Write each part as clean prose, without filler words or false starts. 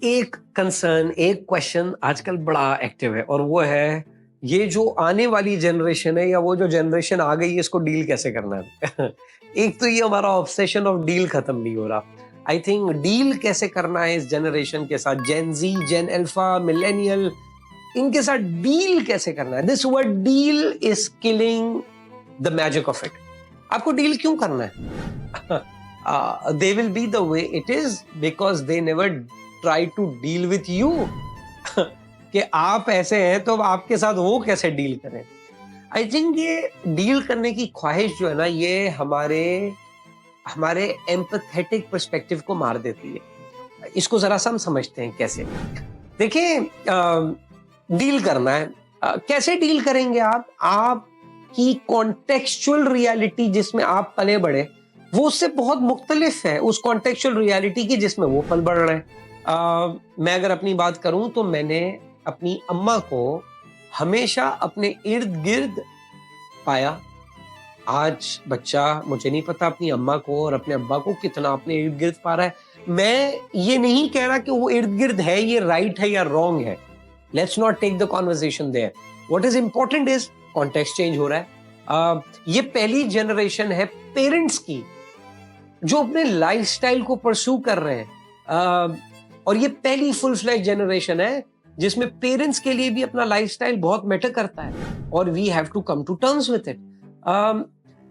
एक कंसर्न, एक क्वेश्चन आजकल बड़ा एक्टिव है और वो है ये जो आने वाली जनरेशन है या वो जो जनरेशन आ गई है इसको डील कैसे करना है। एक तो ये हमारा ऑब्सेशन ऑफ डील खत्म नहीं हो रहा। आई थिंक डील कैसे करना है इस जनरेशन के साथ, जेन जी, जेन अल्फा, मिलेनियल, इनके साथ डील कैसे करना है। This word deal is killing the magic of it. आपको डील क्यों करना है? They will be the way it is because they never try to deal with you. कि आप ऐसे हैं तो आपके साथ वो कैसे डील करें। आई थिंक ये डील करने की ख्वाहिश जो है ना, ये हमारे एम्पैथेटिक पर्सपेक्टिव को मार देती है। इसको जरा सा हम समझते हैं कैसे। देखिए, डील करना है, कैसे डील करेंगे आप की कॉन्टेक्चुअल रियलिटी जिसमें आप पले बढ़े वो उससे बहुत मुख्तलिफ है उस कॉन्टेक्चुअल रियलिटी की जिसमें वो पल बढ़ रहे हैं। मैं अगर अपनी बात करूं तो मैंने अपनी अम्मा को हमेशा अपने इर्द गिर्द पाया। आज बच्चा, मुझे नहीं पता अपनी अम्मा को और अपने अब्बा को कितना अपने इर्द गिर्द पा रहा है। मैं ये नहीं कह रहा कि वो इर्द गिर्द है, ये राइट है या रॉन्ग है। Let's not take the conversation there. What is important is context change हो रहा है। ये पहली जनरेशन है पेरेंट्स की जो अपने लाइफस्टाइल को परस्यू कर रहे हैं। और ये पहली फुल फ्लैश जनरेशन है जिसमें पेरेंट्स के लिए भी अपना लाइफस्टाइल बहुत मैटर करता है और we have to come to terms with it.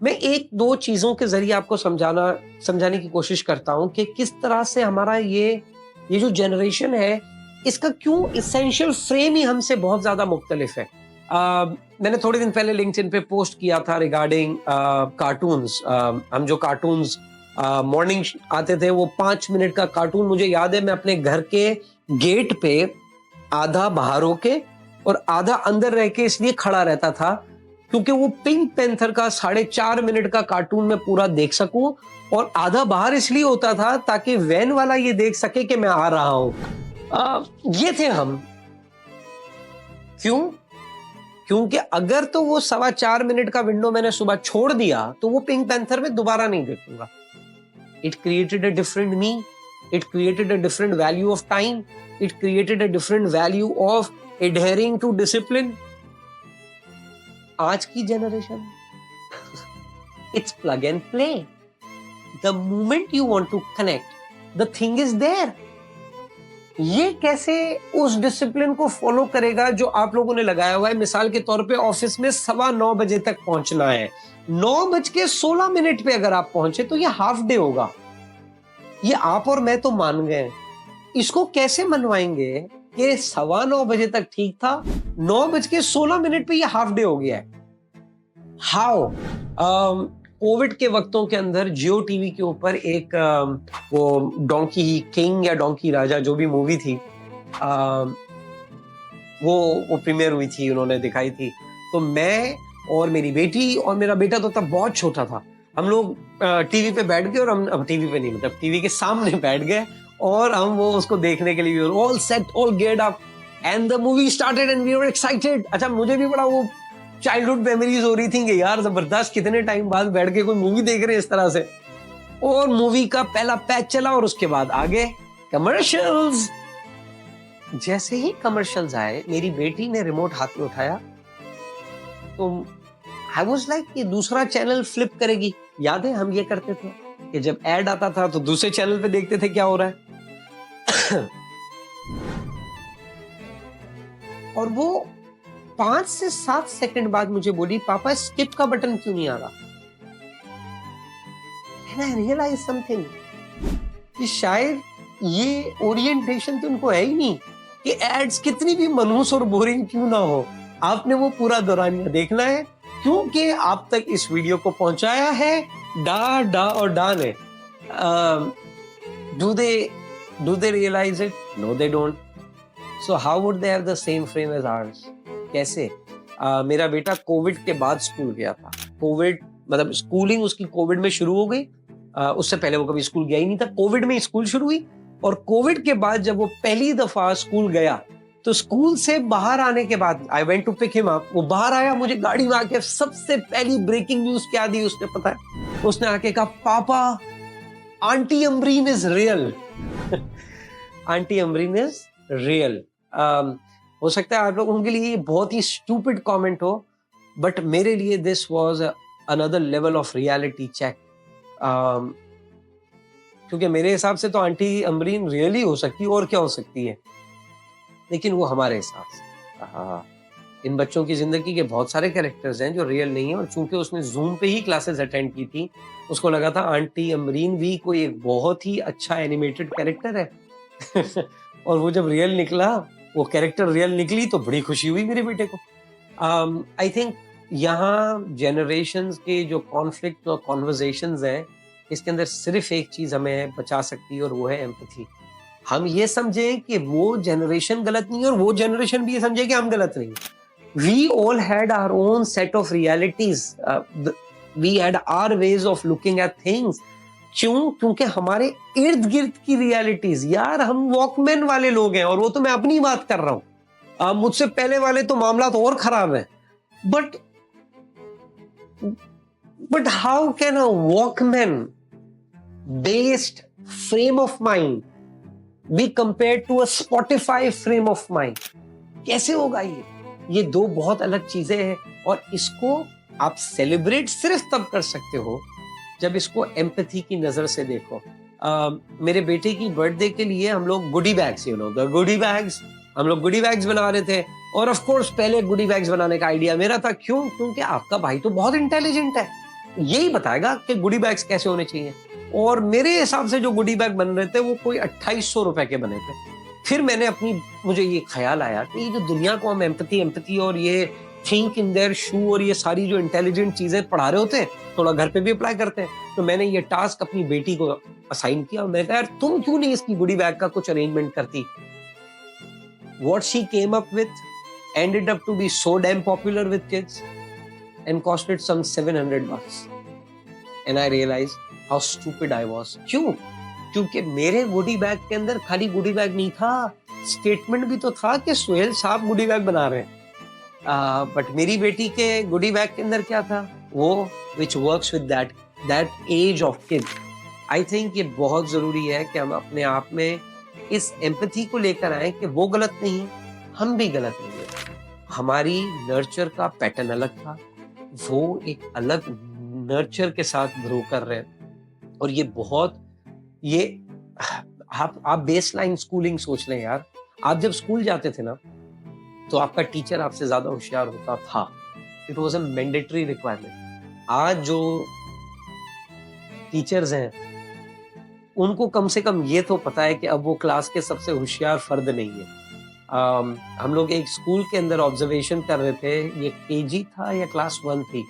मैं एक दो चीजों के जरिए आपको समझाने की कोशिश करता हूं कि किस तरह से हमारा ये जो जनरेशन है इसका क्यों इसेंशियल फ्रेम ही हमसे बहुत ज्यादा मुख्तलिफ है। मैंने थोड़े दिन पहले लिंक्डइन पे पोस्ट किया था रिगार्डिंग कार्टून्स। हम जो कार्टून्स मॉर्निंग आते थे, वो 5 मिनट का कार्टून मुझे याद है, मैं अपने घर के गेट पे आधा बाहर होके और आधा अंदर रह के इसलिए खड़ा रहता था क्योंकि वो पिंक पैंथर का 4.5 मिनट का कार्टून मैं पूरा देख सकूं, और आधा बाहर इसलिए होता था ताकि वैन वाला ये देख सके कि मैं आ रहा हूं। ये थे हम। क्यों? क्योंकि अगर तो वो 4.25 मिनट का विंडो मैंने सुबह छोड़ दिया तो वो पिंक पैंथर में दोबारा नहीं देखूंगा। It created a different me. It created a different value of time. It created a different value of adhering to discipline. आज की generation it's plug and play. The moment you want to connect, the thing is there. ये कैसे उस discipline को follow करेगा जो आप लोगों ने लगाया हुआ है? मिसाल के तौर पे ऑफिस में 9:15 बजे तक पहुंचना है, 9:16 पे अगर आप पहुंचे तो ये हाफ डे होगा। ये आप और मैं तो मान गए, इसको कैसे मनवाएंगे कि 9:15 बजे तक ठीक था, 9:16 पे ये हाफ डे हो गया है? हाउ? कोविड के वक्तों के अंदर जियो टीवी के ऊपर एक वो डोंकी किंग या डोंकी राजा जो भी मूवी थी, वो प्रीमियर हुई थी, उन्होंने दिखाई थी। तो मैं और मेरी बेटी और मेरा बेटा तो तब बहुत छोटा था, हम लोग टीवी पे बैठ गए और हम टीवी पे नहीं, मतलब टीवी के सामने बैठ गए और हम वो उसको देखने के लिए all set, all get up and the movie started and we were excited. अच्छा, मुझे भी बड़ा वो चाइल्डहुड मेमोरीज हो रही थी कि यार जबरदस्त, कितने टाइम बाद बैठ के कोई मूवी देख रहे हैं इस तरह से। और मूवी का पहला पैच चला और उसके बाद आगे कमर्शियल्स। जैसे ही कमर्शियल्स आए, मेरी बेटी ने रिमोट हाथ में उठाया तो आई वाज लाइक ये दूसरा चैनल फ्लिप करेगी। याद है हम ये करते थे कि जब एड आता था तो दूसरे चैनल पे देखते थे क्या हो रहा है। और वो 5 से 7 सेकंड बाद मुझे बोली, पापा स्किप का बटन क्यों नहीं आ रहा? And I realized something, कि शायद ये ओरिएंटेशन तो उनको है ही नहीं कि एड्स कितनी भी मनहूस और बोरिंग क्यों ना हो, आपने वो पूरा दौरानिया देखना है क्योंकि आप तक इस वीडियो को पहुंचाया है डा और डा ने। Do they realize it? No, they don't. So how would they have the same frame as ours? कैसे? मेरा बेटा कोविड के बाद स्कूल गया था। कोविड मतलब स्कूलिंग उसकी कोविड में शुरू हो गई। उससे पहले वो कभी स्कूल गया ही नहीं था। कोविड में स्कूल शुरू हुई और कोविड के बाद जब वो पहली दफा स्कूल गया तो स्कूल से बाहर आने के बाद I went to pick him up. वो बाहर आया, मुझे गाड़ी में आके सबसे पहली ब्रेकिंग न्यूज क्या दी उसने पता है? उसने आके कहा, पापा aunty Amreen is real. Aunty Amreen is real. हो सकता है आप लोगों के लिए ये बहुत ही स्टूपिड कमेंट हो, बट मेरे लिए this was another level of reality check. क्योंकि मेरे हिसाब से तो आंटी अमरीन रियली हो सकती है, और क्या हो सकती है, लेकिन वो हमारे हिसाब से। हाँ, इन बच्चों की जिंदगी के बहुत सारे कैरेक्टर्स हैं जो रियल नहीं है, और चूंकि उसने जूम पे ही क्लासेस अटेंड की थी, उसको लगा था आंटी अमरीन भी कोई एक बहुत ही अच्छा एनिमेटेड कैरेक्टर है। और वो जब रियल निकला, वो कैरेक्टर रियल निकली, तो बड़ी खुशी हुई मेरे बेटे को। आई थिंक यहाँ जनरेशन्स के जो कॉन्फ्लिक्ट और कॉन्वर्जेशंस हैं, इसके अंदर सिर्फ एक चीज हमें बचा सकती है, और वो है एम्पैथी। हम ये समझें कि वो जनरेशन गलत नहीं है, और वो जनरेशन भी ये समझे कि हम गलत नहीं है। We all had our own set of realities. We had our ways of looking at things. क्यों? क्योंकि हमारे इर्द गिर्द की रियलिटीज, यार हम वॉकमैन वाले लोग हैं, और वो तो मैं अपनी बात कर रहा हूं। मुझसे पहले वाले तो मामला तो और खराब है। But how can a Walkman based frame of mind be compared to a Spotify frame of mind? कैसे होगा ये दो बहुत अलग चीजें हैं, और इसको आप सेलिब्रेट सिर्फ तब कर सकते हो जब इसको एम्पैथी की नजर से देखो। मेरे बेटे की बर्थडे के लिए हम लोग गुडी बैग्स, गुडी बैग्स, हम लोग गुडी बैग्स बना रहे थे, और ऑफ कोर्स पहले गुडी बैग्स बनाने का आइडिया मेरा था। क्यों? क्योंकि आपका भाई तो बहुत इंटेलिजेंट है, यही बताएगा कि गुडी बैग्स कैसे होने चाहिए। और मेरे हिसाब से जो गुडी बैग बन रहे थे वो कोई 2800 रुपए के बने थे। फिर मुझे ये ख्याल आया कि ये जो दुनिया को हम एम्पैथी और ये थिंक इन देयर शू और ये सारी जो इंटेलिजेंट चीजें पढ़ा रहे होते हैं, थोड़ा घर पे भी अप्लाई करते हैं। तो मैंने ये टास्क अपनी बेटी को असाइन किया, और मैंने कहा यार तुम क्यों नहीं इसकी गुडी बैग का कुछ अरेंजमेंट करती। What she came up with ended up to be so damn popular with kids and costed some $700. And I realized how stupid I was. क्यों? क्योंकि मेरे गुडी बैग के अंदर खाली गुडी बैग नहीं था, स्टेटमेंट भी तो था कि सुहेल साहब गुडी बैग बना रहे हैं। बट मेरी बेटी के गुडी बैग के अंदर क्या था? वो which works with that age of kid. I think ये बहुत जरूरी है कि हम अपने आप में इस एम्पैथी को लेकर आए कि वो गलत नहीं है, हम भी गलत नहीं है। हमारी नर्चर का पैटर्न अलग था, वो एक अलग नर्चर के साथ ग्रो कर रहे हैं। और आप बेसलाइन स्कूलिंग सोच लें यार। आप जब स्कूल जाते थे ना, तो आपका टीचर आपसे ज्यादा होशियार होता था। It was a mandatory requirement. आज जो टीचर्स हैं उनको कम से कम ये तो पता है कि अब वो क्लास के सबसे होशियार फर्द नहीं है। हम लोग एक स्कूल के अंदर ऑब्जर्वेशन कर रहे थे, ये केजी था या क्लास 1 थी,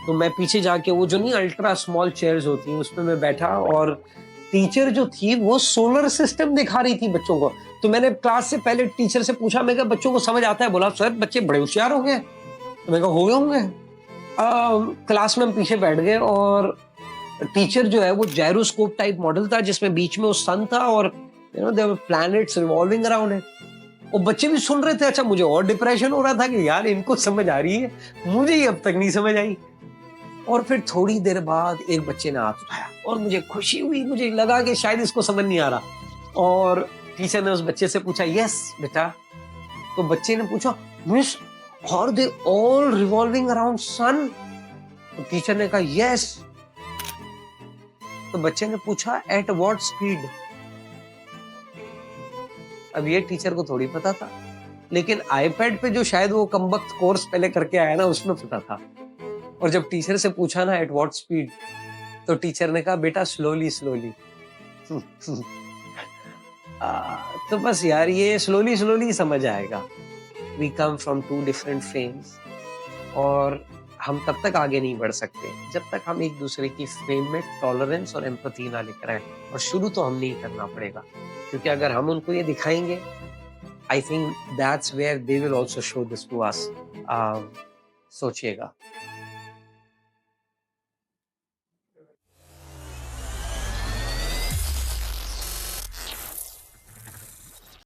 तो मैं पीछे जाके वो जो नहीं अल्ट्रा स्मॉल चेयर्स होती हैं उसमें मैं बैठा, और टीचर जो थी वो सोलर सिस्टम दिखा रही थी बच्चों को। तो मैंने क्लास से पहले टीचर से पूछा, मैं कहा बच्चों को समझ आता है? बोला सर बच्चे बड़े होशियार हो गए। तो मैं कहा हो गए होंगे। क्लास में हम पीछे बैठ गए, और टीचर जो है वो जायरोस्कोप टाइप मॉडल था जिसमें बीच में वो सन था, और there were planets revolving around it. और बच्चे भी सुन रहे थे। अच्छा, मुझे और डिप्रेशन हो रहा था कि यार इनको समझ आ रही है, मुझे ही अब तक नहीं समझ आई। और फिर थोड़ी देर बाद एक बच्चे ने हाथ उठाया और मुझे खुशी हुई, मुझे लगा कि शायद इसको समझ नहीं आ रहा। और टीचर ने उस बच्चे से पूछा, यस बेटा। तो बच्चे ने पूछा, miss are they all revolving around sun? तो टीचर ने कहा यस। तो बच्चे ने पूछा एट व्हाट स्पीड? अब ये टीचर को थोड़ी पता था, लेकिन आईपैड पे जो शायद वो कमबख्त कोर्स पहले करके आया ना, उसमें पता था। और जब टीचर से पूछा ना एट व्हाट स्पीड, तो टीचर ने कहा बेटा स्लोली स्लोली। तो बस यार ये स्लोली स्लोली समझ आएगा। We come from two different frames, और हम तब तक आगे नहीं बढ़ सकते जब तक हम एक दूसरे की फ्रेम में टॉलरेंस और एम्पैथी ना लेकर आए। और शुरू तो हम नहीं करना पड़ेगा, क्योंकि अगर हम उनको ये दिखाएंगे, I think that's where they will also show this to us. सोचिएगा।